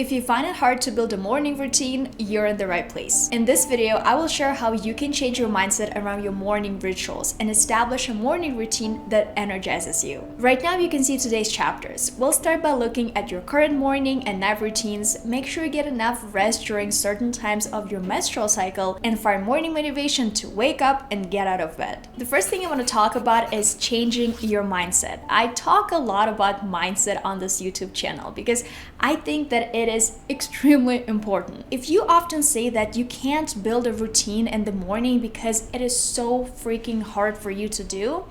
If you find it hard to build a morning routine, you're in the right place. In this video, I will share how you can change your mindset around your morning rituals and establish a morning routine that energizes you. Right now, you can see today's chapters. We'll start by looking at your current morning and night routines, make sure you get enough rest during certain times of your menstrual cycle, and find morning motivation to wake up and get out of bed. The first thing I want to talk about is changing your mindset. I talk a lot about mindset on this YouTube channel because I think that it is extremely important. If you often say that you can't build a routine in the morning because it is so freaking hard for you to do,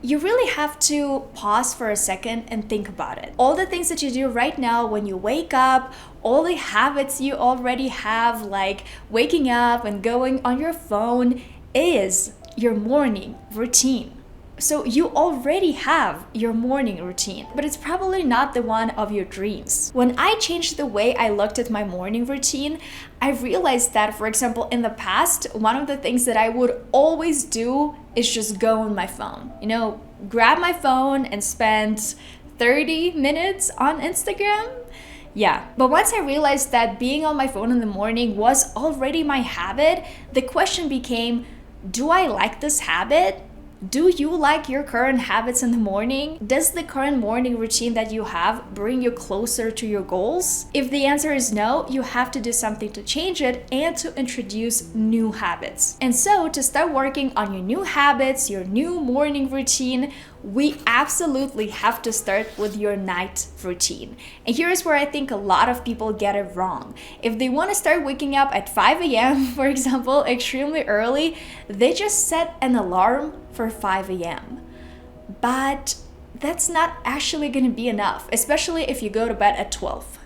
you really have to pause for a second and think about it. All the things that you do right now when you wake up, all the habits you already have, like waking up and going on your phone, is your morning routine. So you already have your morning routine, but it's probably not the one of your dreams. When I changed the way I looked at my morning routine, I realized that, for example, in the past, one of the things that I would always do is just go on my phone. Grab my phone and spend 30 minutes on Instagram. Yeah, but once I realized that being on my phone in the morning was already my habit, the question became, do I like this habit? Do you like your current habits in the morning? Does the current morning routine that you have bring you closer to your goals? If the answer is no, you have to do something to change it and to introduce new habits. And so, to start working on your new habits, your new morning routine, we absolutely have to start with your night routine. And here's where I think a lot of people get it wrong. If they want to start waking up at 5 a.m., for example, extremely early, they just set an alarm for 5 a.m. But that's not actually going to be enough, especially if you go to bed at 12.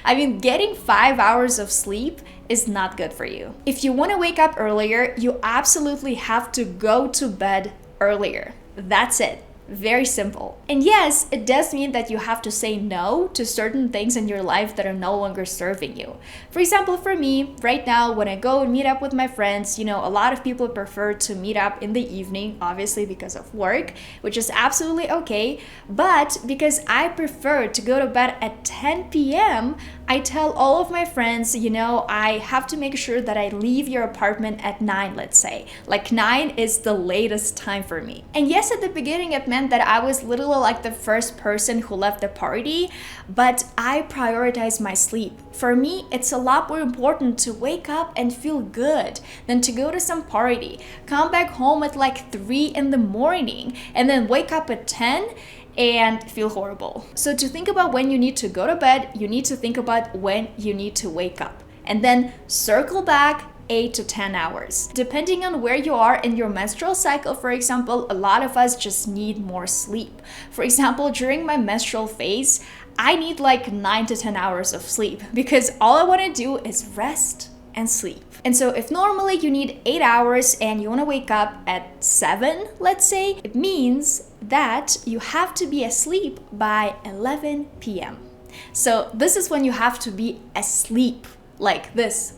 I mean, getting 5 hours of sleep is not good for you. If you want to wake up earlier, you absolutely have to go to bed earlier. That's it. Very simple. And yes, it does mean that you have to say no to certain things in your life that are no longer serving you. For example, for me, right now, when I go and meet up with my friends, a lot of people prefer to meet up in the evening, obviously because of work, which is absolutely okay. But because I prefer to go to bed at 10 p.m., I tell all of my friends, I have to make sure that I leave your apartment at 9, let's say. Like 9 is the latest time for me. And yes, at the beginning, it meant that I was literally like the first person who left the party, but I prioritize my sleep. For me, it's a lot more important to wake up and feel good than to go to some party, come back home at like 3 in the morning, and then wake up at 10 and feel horrible. So to think about when you need to go to bed, you need to think about when you need to wake up. And then circle back 8 to 10 hours. Depending on where you are in your menstrual cycle, for example, a lot of us just need more sleep. For example, during my menstrual phase, I need like 9 to 10 hours of sleep because all I want to do is rest and sleep. And so if normally you need 8 hours and you want to wake up at 7, let's say, it means that you have to be asleep by 11 p.m. So this is when you have to be asleep like this.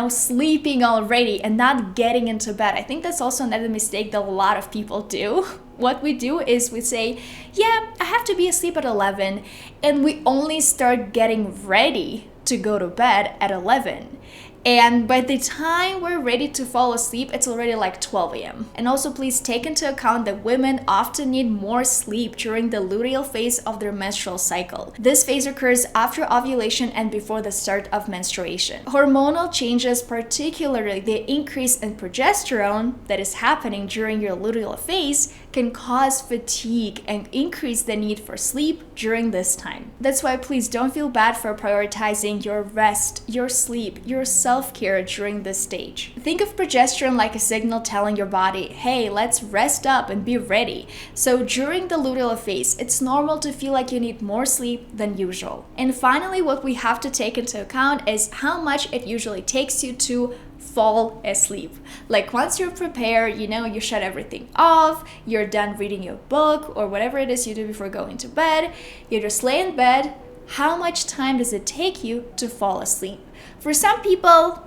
Sleeping already and not getting into bed. I think that's also another mistake that a lot of people do. What we do is we say, yeah, I have to be asleep at 11, and we only start getting ready to go to bed at 11. And by the time we're ready to fall asleep, it's already like 12 a.m. And also please take into account that women often need more sleep during the luteal phase of their menstrual cycle. This phase occurs after ovulation and before the start of menstruation. Hormonal changes, particularly the increase in progesterone that is happening during your luteal phase, can cause fatigue and increase the need for sleep during this time. That's why please don't feel bad for prioritizing your rest, your sleep, your self-care during this stage. Think of progesterone like a signal telling your body, hey, let's rest up and be ready. So during the luteal phase, it's normal to feel like you need more sleep than usual. And finally, what we have to take into account is how much it usually takes you to fall asleep. Like once you're prepared, you shut everything off, you're done reading your book or whatever it is you do before going to bed, you just lay in bed, how much time does it take you to fall asleep? For some people,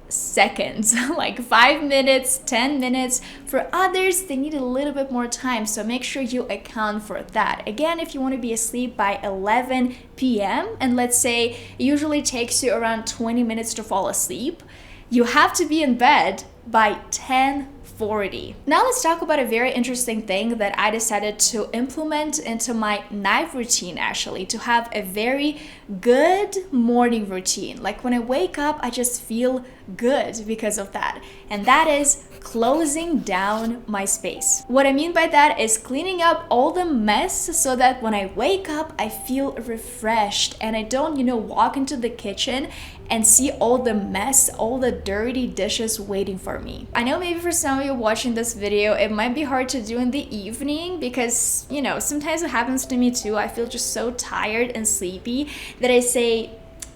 seconds, like 5 minutes, 10 minutes. For others, they need a little bit more time, so make sure you account for that. Again, if you want to be asleep by 11 p.m., and let's say it usually takes you around 20 minutes to fall asleep, you have to be in bed by 10:40. Now let's talk about a very interesting thing that I decided to implement into my night routine, actually, to have a very good morning routine. Like when I wake up, I just feel good because of that. And that is closing down my space. What I mean by that is cleaning up all the mess so that when I wake up, I feel refreshed and I don't, walk into the kitchen and see all the mess, all the dirty dishes waiting for me. I know maybe for some of you watching this video, it might be hard to do in the evening because, sometimes it happens to me too. I feel just so tired and sleepy that I say,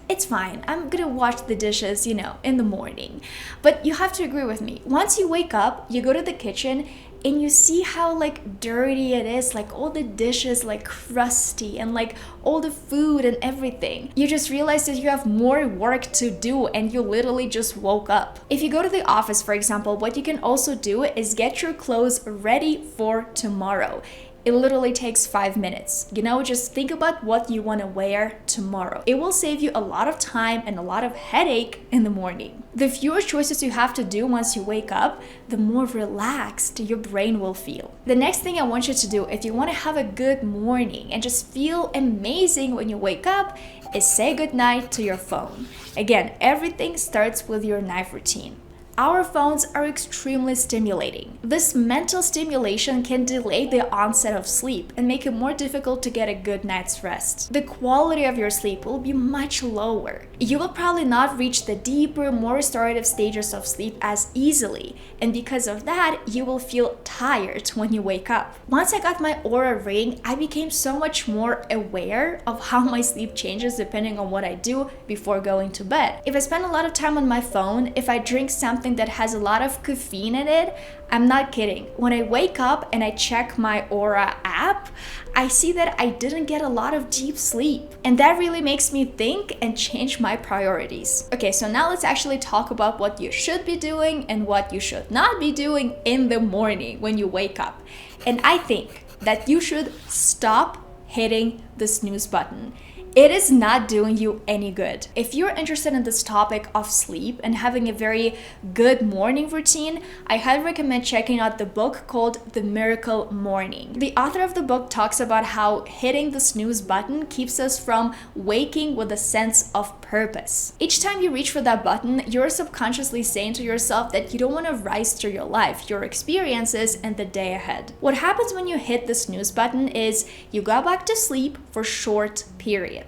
it's fine, I'm gonna wash the dishes, in the morning. But you have to agree with me. Once you wake up, you go to the kitchen and you see how dirty it is, all the dishes crusty and all the food and everything. You just realize that you have more work to do and you literally just woke up. If you go to the office, for example, what you can also do is get your clothes ready for tomorrow. It literally takes 5 minutes. Just think about what you want to wear tomorrow. It will save you a lot of time and a lot of headache in the morning. The fewer choices you have to do once you wake up, the more relaxed your brain will feel. The next thing I want you to do, if you want to have a good morning and just feel amazing when you wake up, is say goodnight to your phone. Again, everything starts with your night routine. Our phones are extremely stimulating. This mental stimulation can delay the onset of sleep and make it more difficult to get a good night's rest. The quality of your sleep will be much lower. You will probably not reach the deeper, more restorative stages of sleep as easily, and because of that, you will feel tired when you wake up. Once I got my Oura ring, I became so much more aware of how my sleep changes depending on what I do before going to bed. If I spend a lot of time on my phone, if I drink something that has a lot of caffeine in it, I'm not kidding. When I wake up and I check my Oura app, I see that I didn't get a lot of deep sleep. And that really makes me think and change my priorities. Okay, so now let's actually talk about what you should be doing and what you should not be doing in the morning when you wake up. And I think that you should stop hitting the snooze button. It is not doing you any good. If you're interested in this topic of sleep and having a very good morning routine, I highly recommend checking out the book called The Miracle Morning. The author of the book talks about how hitting the snooze button keeps us from waking with a sense of purpose. Each time you reach for that button, you're subconsciously saying to yourself that you don't want to rise through your life, your experiences, and the day ahead. What happens when you hit the snooze button is you go back to sleep for short periods.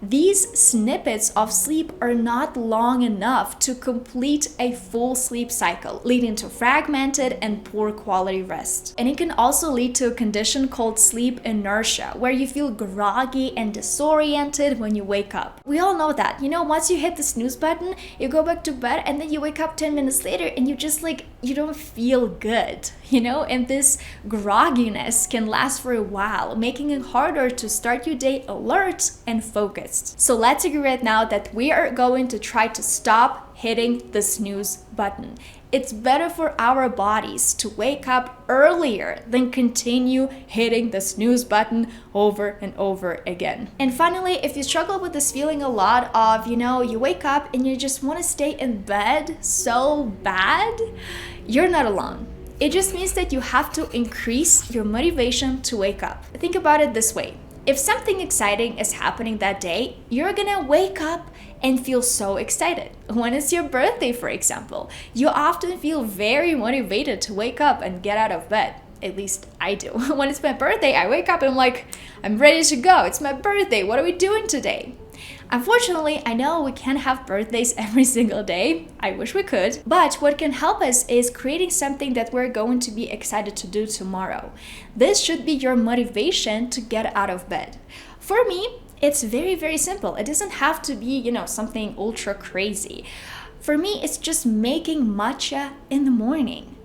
These snippets of sleep are not long enough to complete a full sleep cycle, leading to fragmented and poor quality rest. And it can also lead to a condition called sleep inertia, where you feel groggy and disoriented when you wake up. We all know that. Once you hit the snooze button, you go back to bed and then you wake up 10 minutes later and you just you don't feel good, and this grogginess can last for a while, making it harder to start your day alert and focused. So let's agree right now that we are going to try to stop hitting the snooze button. It's better for our bodies to wake up earlier than continue hitting the snooze button over and over again. And finally, if you struggle with this feeling a lot of, you wake up and you just want to stay in bed so bad, you're not alone. It just means that you have to increase your motivation to wake up. Think about it this way. If something exciting is happening that day, you're gonna wake up and feel so excited. When it's your birthday, for example, you often feel very motivated to wake up and get out of bed. At least I do. When it's my birthday, I wake up and I'm like, I'm ready to go. It's my birthday. What are we doing today? Unfortunately, I know we can't have birthdays every single day. I wish we could. But what can help us is creating something that we're going to be excited to do tomorrow. This should be your motivation to get out of bed. For me, it's very, very simple. It doesn't have to be, something ultra crazy. For me, it's just making matcha in the morning.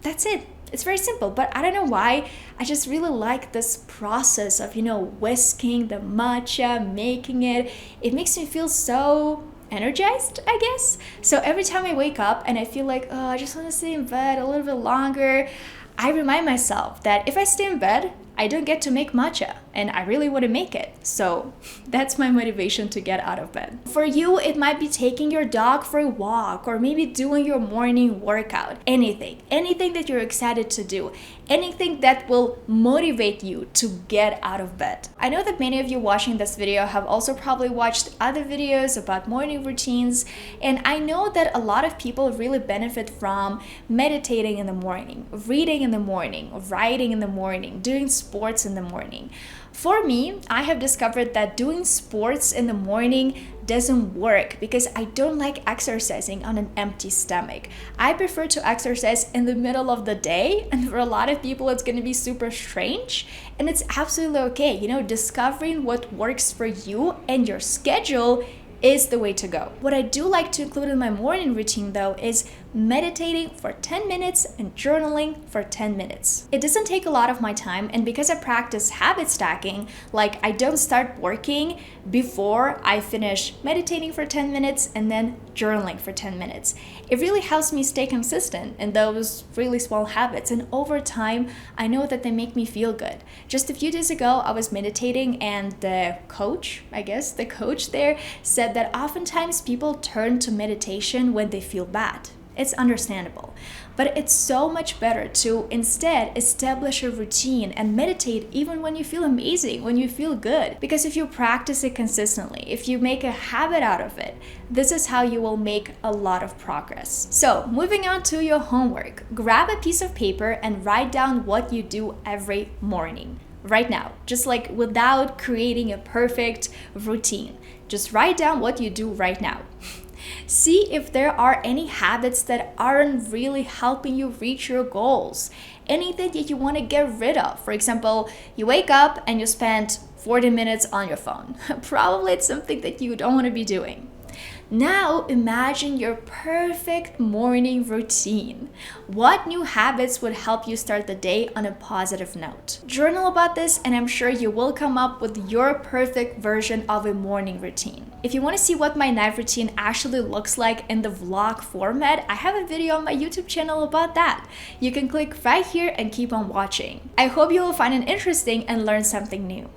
That's it. It's very simple, but I don't know why. I just really like this process of, whisking the matcha, making it. It makes me feel so energized, I guess. So every time I wake up and I feel like, oh, I just want to stay in bed a little bit longer, I remind myself that if I stay in bed, I don't get to make matcha and I really want to make it. So that's my motivation to get out of bed. For you, it might be taking your dog for a walk or maybe doing your morning workout. Anything that you're excited to do, anything that will motivate you to get out of bed. I know that many of you watching this video have also probably watched other videos about morning routines, and I know that a lot of people really benefit from meditating in the morning, reading in the morning, writing in the morning, doing sports in the morning. For me, I have discovered that doing sports in the morning doesn't work because I don't like exercising on an empty stomach. I prefer to exercise in the middle of the day, and for a lot of people it's going to be super strange, and it's absolutely okay. You know, discovering what works for you and your schedule is the way to go. What I do like to include in my morning routine though is meditating for 10 minutes and journaling for 10 minutes. It doesn't take a lot of my time, and because I practice habit stacking, like I don't start working before I finish meditating for 10 minutes and then journaling for 10 minutes. It really helps me stay consistent in those really small habits, and over time I know that they make me feel good. Just a few days ago I was meditating and the coach there said that oftentimes people turn to meditation when they feel bad. It's understandable, but it's so much better to instead establish a routine and meditate even when you feel amazing, when you feel good. Because if you practice it consistently, if you make a habit out of it, this is how you will make a lot of progress. So moving on to your homework, grab a piece of paper and write down what you do every morning. Right now, just like without creating a perfect routine, just write down what you do right now. See if there are any habits that aren't really helping you reach your goals. Anything that you want to get rid of. For example, you wake up and you spend 40 minutes on your phone. Probably it's something that you don't want to be doing. Now imagine your perfect morning routine. What new habits would help you start the day on a positive note? Journal about this and I'm sure you will come up with your perfect version of a morning routine. If you want to see what my night routine actually looks like in the vlog format, I have a video on my YouTube channel about that. You can click right here and keep on watching. I hope you will find it interesting and learn something new.